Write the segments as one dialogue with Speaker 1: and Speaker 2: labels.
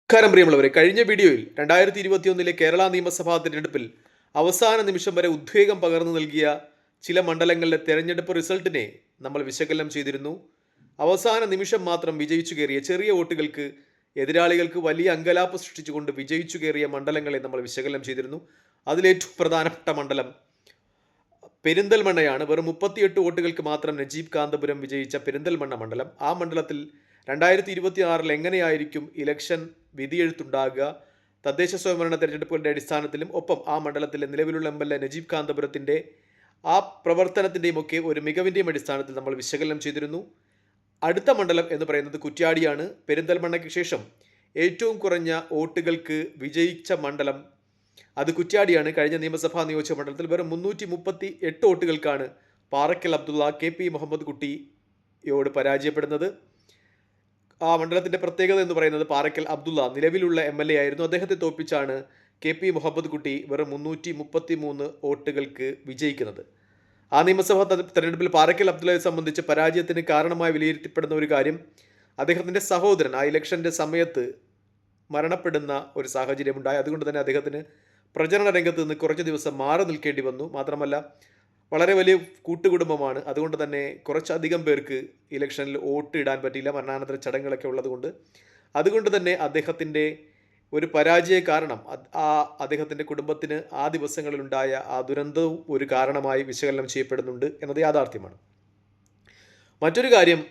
Speaker 1: നമസ്കാരം പ്രിയമുള്ളവരെ, കഴിഞ്ഞ വീഡിയോയിൽ 2021 കേരള നിയമസഭാ തിരഞ്ഞെടുപ്പിൽ അവസാന നിമിഷം വരെ ഉദ്വേഗം പകർന്നു നൽകിയ ചില മണ്ഡലങ്ങളിലെ തെരഞ്ഞെടുപ്പ് റിസൾട്ടിനെ നമ്മൾ വിശകലനം ചെയ്തിരുന്നു. അവസാന നിമിഷം മാത്രം വിജയിച്ചു കയറിയ ചെറിയ വോട്ടുകൾക്ക് എതിരാളികൾക്ക് വലിയ അങ്കലാപ്പ് സൃഷ്ടിച്ചുകൊണ്ട് വിജയിച്ചു കയറിയ മണ്ഡലങ്ങളെ നമ്മൾ വിശകലനം ചെയ്തിരുന്നു. അതിലേറ്റവും പ്രധാനപ്പെട്ട മണ്ഡലം പെരിന്തൽമണ്ണയാണ്. വെറും 38 വോട്ടുകൾക്ക് മാത്രം നജീബ് കാന്തപുരം വിജയിച്ച പെരിന്തൽമണ്ണ മണ്ഡലം. ആ മണ്ഡലത്തിൽ 2026 എങ്ങനെയായിരിക്കും ഇലക്ഷൻ വിധിയെഴുത്തുണ്ടാകുക, തദ്ദേശ സ്വയംഭരണ തെരഞ്ഞെടുപ്പുകളുടെ അടിസ്ഥാനത്തിലും ഒപ്പം ആ മണ്ഡലത്തിലെ നിലവിലുള്ള MLA നജീബ് കാന്തപുരത്തിൻ്റെ ആ പ്രവർത്തനത്തിൻ്റെയും ഒക്കെ ഒരു മികവിൻ്റെയും അടിസ്ഥാനത്തിൽ നമ്മൾ വിശകലനം ചെയ്തിരുന്നു. അടുത്ത മണ്ഡലം എന്ന് പറയുന്നത് കുറ്റ്യാടിയാണ്. പെരിന്തൽമണ്ണയ്ക്ക് ശേഷം ഏറ്റവും കുറഞ്ഞ വോട്ടുകൾക്ക് വിജയിച്ച മണ്ഡലം അത് കുറ്റ്യാടിയാണ്. കഴിഞ്ഞ നിയമസഭാ നിയോജക മണ്ഡലത്തിൽ വെറും 338 വോട്ടുകൾക്കാണ് പാറക്കൽ അബ്ദുള്ള KP മുഹമ്മദ് കുട്ടിയോട് പരാജയപ്പെടുന്നത്. ആ മണ്ഡലത്തിൻ്റെ പ്രത്യേകത എന്ന് പറയുന്നത് പാറക്കൽ അബ്ദുള്ള നിലവിലുള്ള MLA ആയിരുന്നു. അദ്ദേഹത്തെ തോൽപ്പിച്ചാണ് KP മുഹമ്മദ് കുട്ടി വെറും 333 വോട്ടുകൾക്ക് വിജയിക്കുന്നത്. ആ നിയമസഭാ തെരഞ്ഞെടുപ്പിൽ പാറക്കൽ അബ്ദുള്ളയെ സംബന്ധിച്ച് പരാജയത്തിന് കാരണമായി വിലയിരുത്തപ്പെടുന്ന ഒരു കാര്യം, അദ്ദേഹത്തിൻ്റെ സഹോദരൻ ആ ഇലക്ഷൻ്റെ സമയത്ത് മരണപ്പെടുന്ന ഒരു സാഹചര്യമുണ്ടായി. അതുകൊണ്ട് തന്നെ അദ്ദേഹത്തിന് പ്രചരണ രംഗത്ത് നിന്ന് കുറച്ച് ദിവസം മാറി നിൽക്കേണ്ടി വന്നു. മാത്രമല്ല, വളരെ വലിയ കൂട്ടുകുടുംബമാണ്. അതുകൊണ്ട് തന്നെ കുറച്ചധികം പേർക്ക് ഇലക്ഷനിൽ വോട്ട് ഇടാൻ പറ്റിയില്ല, മരണാനന്തര ചടങ്ങുകളൊക്കെ ഉള്ളതുകൊണ്ട്. അതുകൊണ്ട് തന്നെ അദ്ദേഹത്തിൻ്റെ ഒരു പരാജയ കാരണം അദ്ദേഹത്തിൻ്റെ കുടുംബത്തിന് ആ ദിവസങ്ങളിലുണ്ടായ ആ ദുരന്തവും ഒരു കാരണമായി വിശകലനം ചെയ്യപ്പെടുന്നുണ്ട് എന്നത് യാഥാർത്ഥ്യമാണ്. മറ്റൊരു കാര്യം,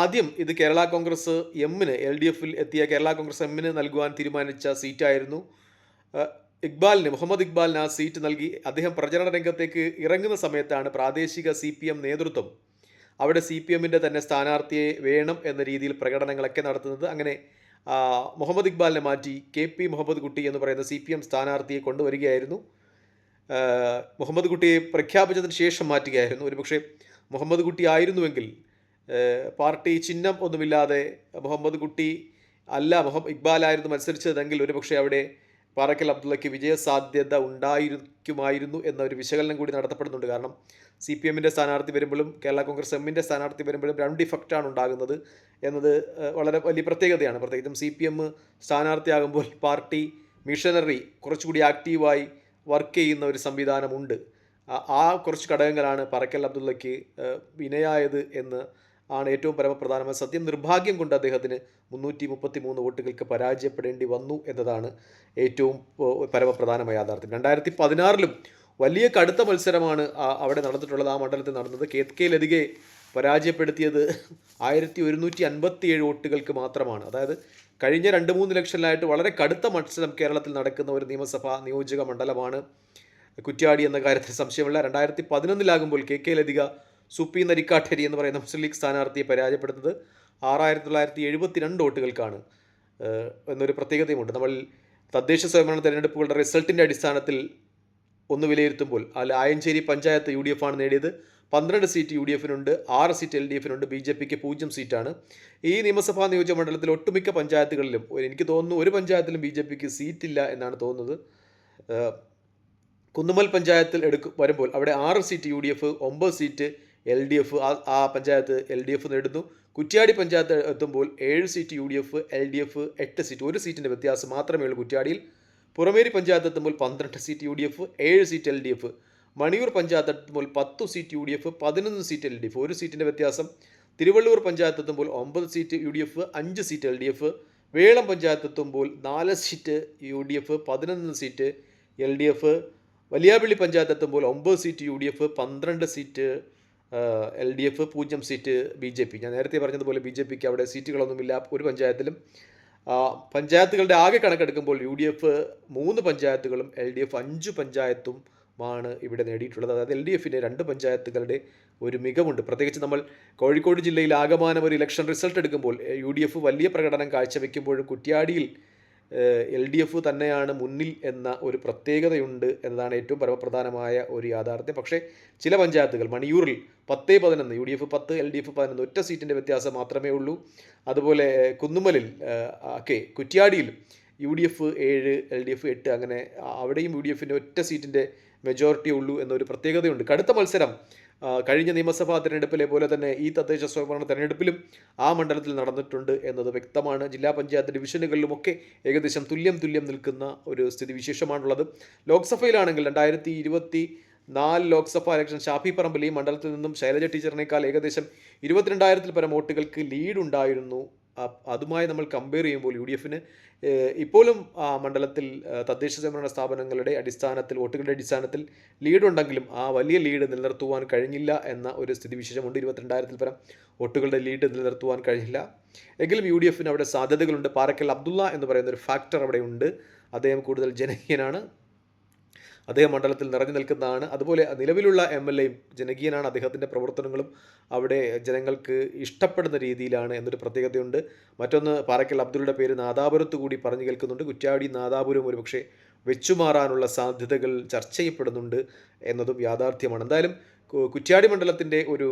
Speaker 1: ആദ്യം ഇത് കേരള കോൺഗ്രസ് എമ്മിന് LDFിൽ എത്തിയ കേരള കോൺഗ്രസ് എമ്മിന് നൽകുവാൻ തീരുമാനിച്ച സീറ്റായിരുന്നു. മുഹമ്മദ് ഇക്ബാലിന് ആ സീറ്റ് നൽകി. അദ്ദേഹം പ്രചരണ രംഗത്തേക്ക് ഇറങ്ങുന്ന സമയത്താണ് പ്രാദേശിക CPM നേതൃത്വം അവിടെ CPMൻ്റെ തന്നെ സ്ഥാനാർത്ഥിയെ വേണം എന്ന രീതിയിൽ പ്രകടനങ്ങളൊക്കെ നടത്തുന്നത്. അങ്ങനെ മുഹമ്മദ് ഇക്ബാലിനെ മാറ്റി KP മുഹമ്മദ് കുട്ടി എന്ന് പറയുന്ന CPM സ്ഥാനാർത്ഥിയെ കൊണ്ടുവരികയായിരുന്നു. മുഹമ്മദ് കുട്ടിയെ പ്രഖ്യാപിച്ചതിന് ശേഷം മാറ്റുകയായിരുന്നു. ഒരുപക്ഷെ മുഹമ്മദ് കുട്ടി ആയിരുന്നുവെങ്കിൽ പാർട്ടി ചിഹ്നം ഒന്നുമില്ലാതെ മുഹമ്മദ് കുട്ടി അല്ല ഇക്ബാലായിരുന്നു മത്സരിച്ചതെങ്കിൽ ഒരുപക്ഷെ അവിടെ പാറക്കൽ അബ്ദുള്ളയ്ക്ക് വിജയസാധ്യത ഉണ്ടായിരിക്കുമായിരുന്നു എന്നൊരു വിശകലനം കൂടി നടത്തപ്പെടുന്നുണ്ട്. കാരണം CPMൻ്റെ സ്ഥാനാർത്ഥി വരുമ്പോഴും കേരള കോൺഗ്രസ് എമ്മിൻ്റെ സ്ഥാനാർത്ഥി വരുമ്പോഴും 2 ഇഫക്റ്റാണ് ഉണ്ടാകുന്നത് എന്നത് വളരെ വലിയ പ്രത്യേകതയാണ്. പ്രത്യേകിച്ചും CPM സ്ഥാനാർത്ഥിയാകുമ്പോൾ പാർട്ടി മിഷനറി കുറച്ചുകൂടി ആക്റ്റീവായി വർക്ക് ചെയ്യുന്ന ഒരു സംവിധാനമുണ്ട്. ആ കുറച്ച് ഘടകങ്ങളാണ് പാറക്കൽ അബ്ദുള്ളയ്ക്ക് വിനയായത് എന്ന് ആണ് ഏറ്റവും പരമപ്രധാനമായ സത്യം. നിർഭാഗ്യം കൊണ്ട് അദ്ദേഹത്തിന് 333 വോട്ടുകൾക്ക് പരാജയപ്പെടേണ്ടി വന്നു എന്നതാണ് ഏറ്റവും പരമപ്രധാനമായ യാഥാർത്ഥ്യം. 2016 വലിയ കടുത്ത മത്സരമാണ് അവിടെ നടന്നിട്ടുള്ളത്. ആ മണ്ഡലത്തിൽ നടന്നത്. KK ലതികയെ പരാജയപ്പെടുത്തിയത് 1157 വോട്ടുകൾക്ക് മാത്രമാണ്. അതായത് കഴിഞ്ഞ 2-3 ഇലക്ഷനിലായിട്ട് വളരെ കടുത്ത മത്സരം കേരളത്തിൽ നടക്കുന്ന ഒരു നിയമസഭാ നിയോജക മണ്ഡലമാണ് കുറ്റ്യാടി എന്ന കാര്യത്തിൽ സംശയമില്ല. 2011 KK ലതിക സുപ്പി നരിക്കാട്ടേരി എന്ന് പറയുന്ന മുസ്ലിം ലീഗ് സ്ഥാനാർത്ഥിയെ പരാജയപ്പെടുന്നത് 6972 വോട്ടുകൾക്കാണ് എന്നൊരു പ്രത്യേകതയുമുണ്ട്. നമ്മൾ തദ്ദേശ സ്വയംഭരണ തെരഞ്ഞെടുപ്പുകളുടെ റിസൾട്ടിൻ്റെ അടിസ്ഥാനത്തിൽ ഒന്ന് വിലയിരുത്തുമ്പോൾ ആയഞ്ചേരി പഞ്ചായത്ത് UDF ആണ് നേടിയത്. 12 സീറ്റ് UDFനുണ്ട്, 6 സീറ്റ് LDFനുണ്ട്, BJPക്ക് 0 സീറ്റാണ്. ഈ നിയമസഭാ നിയോജക മണ്ഡലത്തിൽ ഒട്ടുമിക്ക പഞ്ചായത്തുകളിലും എനിക്ക് തോന്നുന്നു ഒരു പഞ്ചായത്തിലും BJPക്ക് സീറ്റില്ല എന്നാണ് തോന്നുന്നത്. കുന്നുമ്മൽ പഞ്ചായത്തിൽ വരുമ്പോൾ അവിടെ 6 സീറ്റ് UDF, 9 സീറ്റ് LDF, ആ പഞ്ചായത്ത് LDF നേടുന്നു. കുറ്റ്യാടി പഞ്ചായത്ത് എത്തുമ്പോൾ 7 സീറ്റ് UDF, LDF 8 സീറ്റ്, 1 സീറ്റിൻ്റെ വ്യത്യാസം മാത്രമേ ഉള്ളൂ കുറ്റ്യാടിയിൽ. പുറമേരി പഞ്ചായത്ത് എത്തുമ്പോൾ 12 seat UDF, 7 seat LDF. Maniyur panchayat എത്തുമ്പോൾ 10 സീറ്റ് UDF, 11 സീറ്റ് LDF, 1 സീറ്റിൻ്റെ വ്യത്യാസം. തിരുവള്ളൂർ പഞ്ചായത്ത് എത്തുമ്പോൾ 9 seat UDF, 5 seat LDF. Velam panchayat എത്തുമ്പോൾ 4 seat UDF, 11 seat LDF. Valiyapally panchayat എത്തുമ്പോൾ 9 seat UDF, 12 seat LDF, 0 seat BJP. ഞാൻ നേരത്തെ പറഞ്ഞതുപോലെ BJPക്ക് അവിടെ സീറ്റുകളൊന്നുമില്ല ഒരു പഞ്ചായത്തിലും. പഞ്ചായത്തുകളുടെ ആകെ കണക്കെടുക്കുമ്പോൾ UDF 3 പഞ്ചായത്തുകളും LDF 5 പഞ്ചായത്തുമാണ് ഇവിടെ നേടിയിട്ടുള്ളത്. അതായത് LDFൻ്റെ 2 പഞ്ചായത്തുകളുടെ ഒരു മികവുണ്ട്. പ്രത്യേകിച്ച് നമ്മൾ കോഴിക്കോട് ജില്ലയിൽ ആകമാനം ഒരു ഇലക്ഷൻ റിസൾട്ട് എടുക്കുമ്പോൾ UDF വലിയ പ്രകടനം കാഴ്ചവെക്കുമ്പോഴും കുറ്റ്യാടിയിൽ LDF തന്നെയാണ് മുന്നിൽ എന്ന ഒരു പ്രത്യേകതയുണ്ട് എന്നതാണ് ഏറ്റവും പരമപ്രധാനമായ ഒരു യാഥാർത്ഥ്യം. പക്ഷേ ചില പഞ്ചായത്തുകൾ, മണിയൂറിൽ 10-11, UDF 10, LDF 11, ഒറ്റ സീറ്റിൻ്റെ വ്യത്യാസം മാത്രമേ ഉള്ളൂ. അതുപോലെ കുന്നുമ്മലിൽ കുറ്റ്യാടിയിൽ UDF 7, LDF 8, അങ്ങനെ അവിടെയും UDFൻ്റെ ഒറ്റ സീറ്റിൻ്റെ മെജോറിറ്റി ഉള്ളൂ എന്നൊരു പ്രത്യേകതയുണ്ട്. കടുത്ത മത്സരം കഴിഞ്ഞ നിയമസഭാ തെരഞ്ഞെടുപ്പിലെ പോലെ തന്നെ ഈ തദ്ദേശ സ്വയംഭരണ തെരഞ്ഞെടുപ്പിലും ആ മണ്ഡലത്തിൽ നടന്നിട്ടുണ്ട് എന്നത് വ്യക്തമാണ്. ജില്ലാ പഞ്ചായത്ത് ഡിവിഷനുകളിലുമൊക്കെ ഏകദേശം തുല്യം നിൽക്കുന്ന ഒരു സ്ഥിതിവിശേഷമാണുള്ളത്. ലോക്സഭയിലാണെങ്കിൽ 2024 ലോക്സഭാ ഇലക്ഷൻ ഷാഫി പറമ്പിൽ ഈ മണ്ഡലത്തിൽ നിന്നും ശൈലജ ടീച്ചറിനേക്കാൾ ഏകദേശം 22,000-ൽ പരം വോട്ടുകൾക്ക് ലീഡുണ്ടായിരുന്നു. അതുമായി നമ്മൾ കമ്പയർ ചെയ്യുമ്പോൾ യു ഡി എഫിന് ഇപ്പോഴും ആ മണ്ഡലത്തിൽ തദ്ദേശ സ്വയംഭരണ സ്ഥാപനങ്ങളുടെ അടിസ്ഥാനത്തിൽ വോട്ടുകളുടെ അടിസ്ഥാനത്തിൽ ലീഡുണ്ടെങ്കിലും ആ വലിയ ലീഡ് നിലനിർത്തുവാൻ കഴിഞ്ഞില്ല എന്ന ഒരു സ്ഥിതിവിശേഷമുണ്ട്. 22,000-ൽ പരം വോട്ടുകളുടെ ലീഡ് നിലനിർത്തുവാൻ കഴിഞ്ഞില്ല. എങ്കിലും യു ഡി എഫിന് അവിടെ സാധ്യതകളുണ്ട്. പാറക്കൽ അബ്ദുള്ള എന്ന് പറയുന്ന ഒരു ഫാക്ടർ അവിടെ ഉണ്ട്. അദ്ദേഹം കൂടുതൽ ജനകീയനാണ്. അദ്ദേഹം മണ്ഡലത്തിൽ നിറഞ്ഞു നിൽക്കുന്നതാണ്. അതുപോലെ നിലവിലുള്ള MLAയും ജനകീയനാണ്. അദ്ദേഹത്തിൻ്റെ പ്രവർത്തനങ്ങളും അവിടെ ജനങ്ങൾക്ക് ഇഷ്ടപ്പെടുന്ന രീതിയിലാണ് എന്നൊരു പ്രത്യേകതയുണ്ട്. മറ്റൊന്ന്, പാറക്കൽ അബ്ദുള്ളയുടെ പേര് നാദാപുരത്ത് കൂടി പറഞ്ഞു കേൾക്കുന്നുണ്ട്. കുറ്റ്യാടി നാദാപുരം ഒരു പക്ഷേ വെച്ചുമാറാനുള്ള സാധ്യതകൾ ചർച്ച ചെയ്യപ്പെടുന്നുണ്ട് എന്നതും യാഥാർത്ഥ്യമാണ്. എന്തായാലും കുറ്റ്യാടി മണ്ഡലത്തിൻ്റെ ഒരു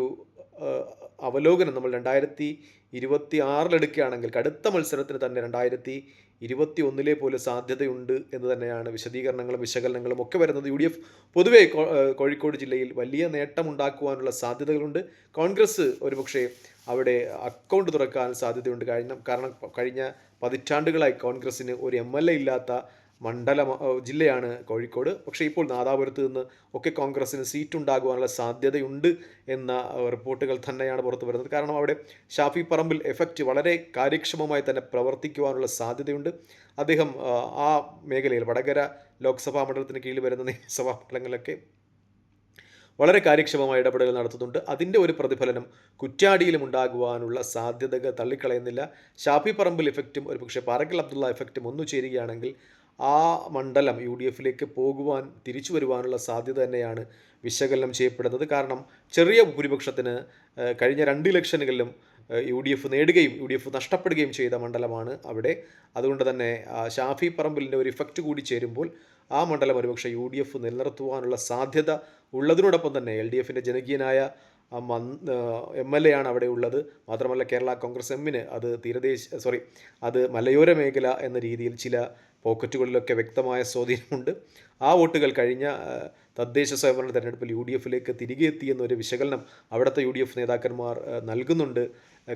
Speaker 1: അവലോകനം നമ്മൾ 2026 എടുക്കുകയാണെങ്കിൽ കടുത്ത മത്സരത്തിന് തന്നെ 2021 പോലെ സാധ്യതയുണ്ട് എന്ന് തന്നെയാണ് വിശദീകരണങ്ങളും വിശകലനങ്ങളും ഒക്കെ വരുന്നത്. യു ഡി എഫ് പൊതുവെ കോഴിക്കോട് ജില്ലയിൽ വലിയ നേട്ടമുണ്ടാക്കുവാനുള്ള സാധ്യതകളുണ്ട്. കോൺഗ്രസ് ഒരുപക്ഷെ അവിടെ അക്കൗണ്ട് തുറക്കാൻ സാധ്യതയുണ്ട്. കാരണം കഴിഞ്ഞ പതിറ്റാണ്ടുകളായി കോൺഗ്രസ്സിന് ഒരു MLA ഇല്ലാത്ത ജില്ലയാണ് കോഴിക്കോട്. പക്ഷേ ഇപ്പോൾ നാദാപുരത്ത് നിന്ന് ഒക്കെ കോൺഗ്രസ്സിന് സീറ്റ് ഉണ്ടാകുവാനുള്ള സാധ്യതയുണ്ട് എന്ന റിപ്പോർട്ടുകൾ തന്നെയാണ് പുറത്തു വരുന്നത്. കാരണം അവിടെ ഷാഫി പറമ്പിൽ എഫക്റ്റ് വളരെ കാര്യക്ഷമമായി തന്നെ പ്രവർത്തിക്കുവാനുള്ള സാധ്യതയുണ്ട്. അദ്ദേഹം ആ മേഖലയിൽ വടകര ലോക്സഭാ മണ്ഡലത്തിന് കീഴിൽ വരുന്ന നിയമസഭാ മണ്ഡലങ്ങളിലൊക്കെ വളരെ കാര്യക്ഷമമായ ഇടപെടലുകൾ നടത്തുന്നുണ്ട്. അതിൻ്റെ ഒരു പ്രതിഫലനം കുറ്റ്യാടിയിലും ഉണ്ടാകുവാനുള്ള സാധ്യതകൾ തള്ളിക്കളയുന്നില്ല. ഷാഫി പറമ്പിൽ എഫക്റ്റും ഒരുപക്ഷെ പാറക്കൽ അബ്ദുള്ള എഫക്റ്റും ഒന്നു ചേരുകയാണെങ്കിൽ ആ മണ്ഡലം യു ഡി എഫിലേക്ക് പോകുവാൻ തിരിച്ചു വരുവാനുള്ള സാധ്യത തന്നെയാണ് വിശകലനം ചെയ്യപ്പെടുന്നത്. കാരണം ചെറിയ ഭൂരിപക്ഷത്തിന് കഴിഞ്ഞ 2 ഇലക്ഷനുകളിലും യു ഡി എഫ് നേടുകയും യു ഡി എഫ് നഷ്ടപ്പെടുകയും ചെയ്ത മണ്ഡലമാണ് അവിടെ. അതുകൊണ്ട് തന്നെ ഷാഫി പറമ്പിലിൻ്റെ ഒരു ഇഫക്റ്റ് കൂടി ചേരുമ്പോൾ ആ മണ്ഡലം ഒരുപക്ഷെ യു ഡി എഫ് നിലനിർത്തുവാനുള്ള സാധ്യത ഉള്ളതിനോടൊപ്പം തന്നെ LDF ൻ്റെ ജനകീയനായ MLA ആണ് അവിടെ ഉള്ളത്. മാത്രമല്ല കേരള കോൺഗ്രസ് എമ്മിന് അത് മലയോര മേഖല എന്ന രീതിയിൽ ചില പോക്കറ്റുകളിലൊക്കെ വ്യക്തമായ സ്വാധീനമുണ്ട്. ആ വോട്ടുകൾ കഴിഞ്ഞ തദ്ദേശ സ്വയംഭരണ തെരഞ്ഞെടുപ്പിൽ യു ഡി എഫിലേക്ക് തിരികെ എത്തിയെന്നൊരു വിശകലനം അവിടുത്തെ UDF നേതാക്കന്മാർ നൽകുന്നുണ്ട്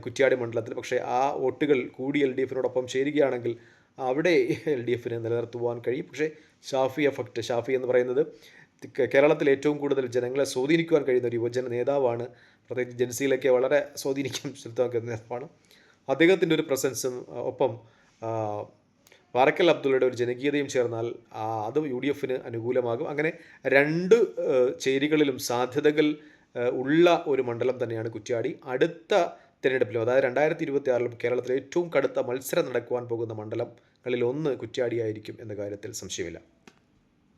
Speaker 1: കുറ്റ്യാടി മണ്ഡലത്തിൽ. പക്ഷേ ആ വോട്ടുകൾ കൂടി LDF ചേരുകയാണെങ്കിൽ അവിടെ LDF നിലനിർത്തുവാൻ കഴിയും. പക്ഷേ ഷാഫി എന്ന് പറയുന്നത് കേരളത്തിൽ ഏറ്റവും കൂടുതൽ ജനങ്ങളെ സ്വാധീനിക്കുവാൻ കഴിയുന്ന ഒരു യുവജന നേതാവാണ്. പ്രത്യേകിച്ച് ജൻസിയിലൊക്കെ വളരെ സ്വാധീനിക്കാൻ ശ്രമിക്കുന്ന നേതാവാണ്. അദ്ദേഹത്തിൻ്റെ ഒരു പ്രസൻസും ഒപ്പം പാറക്കൽ അബ്ദുള്ളയുടെ ഒരു ജനകീയതയും ചേർന്നാൽ അത് UDF അനുകൂലമാകും. അങ്ങനെ 2 ചേരികളിലും സാധ്യതകൾ ഉള്ള ഒരു മണ്ഡലം തന്നെയാണ് കുറ്റ്യാടി. അടുത്ത തിരഞ്ഞെടുപ്പിലും അതായത് 2026 കേരളത്തിലെ ഏറ്റവും കടുത്ത മത്സരം നടക്കുവാൻ പോകുന്ന മണ്ഡലങ്ങളിൽ ഒന്ന് കുറ്റ്യാടിയായിരിക്കും എന്ന കാര്യത്തിൽ സംശയമില്ല.